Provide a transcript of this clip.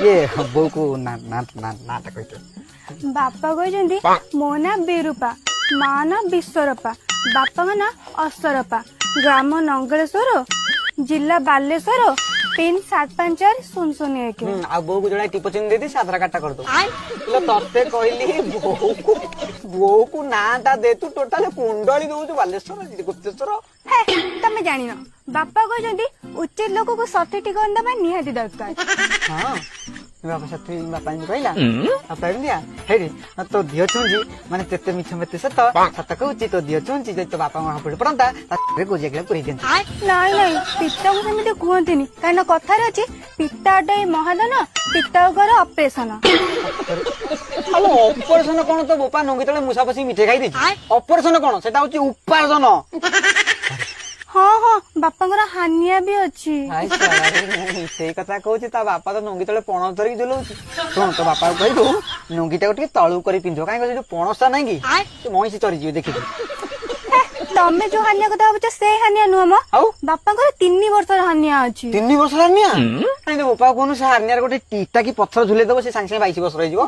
ଇଏ ବୋଉ କୁ ନାଟା କହିତେ ବାପା କହିଛନ୍ତି ମୋ ନା ବିରୂପା, ମା ନା ବିଶ୍ୱରୂପା, ବାପାଙ୍କ ନା ଅସରପା, ଗ୍ରାମ ନଙ୍ଗଳେଶ୍ଵର, ଜିଲ୍ଲା ବାଲେଶ୍ଵର, ପିନ୍ 7540001। ଆଉ ବୋଉ କୁ ଯୋड़ा टिप चिन्ह देदी से आधार कार्ड टा कर दो तते कहली बोऊ को नाटा दे तू टोटाल कुंडली दउछु बालेश्वर गुप्तेश्वर। हे तमे जानिनो बापा କହିଛନ୍ତି उचित लोक को सर्टिफिकेट दबा निहाती दरकार। हां बापा सत्य बापा ने कहला बापा दिया हे रे तो दियो छुंजी माने तेते मिछ मते सत सत कहूची तो दियो छुंजी जे तो बापा को हापड़ पड़ंता रे को जेगले पुरी देन नाही नाही पिता को सेमिते कहंतिनी कारण कथार अछि पिता डे महादान पिता घर ऑपरेशन। हेलो ऑपरेशन कोन तो बोपा नंगी तळे मुसा पसी मिठे खाई देछि ऑपरेशन कोन सेटा होची उपार्जन। हाँ हाँ बापांगर हानिया भी अच्छी से कथा कहूची ता बापा तो नंगी तळे पणस धरिक झुलौची सुन तो बापा कहि दो नंगीटा को टिके तळु करी पिंधो काहे जे पणसटा नै की तो महीसी चरी जिवे देखि तमे जो हानिया कथा होछ से हानिया नुह म बापांगर 3 वर्षर हानिया अछि। 3 वर्षर हानिया काहे बापा कोन से हानियार गोटे टीटा की पत्थर झुले देबो से सांगे 22 वर्ष रहि जिवो।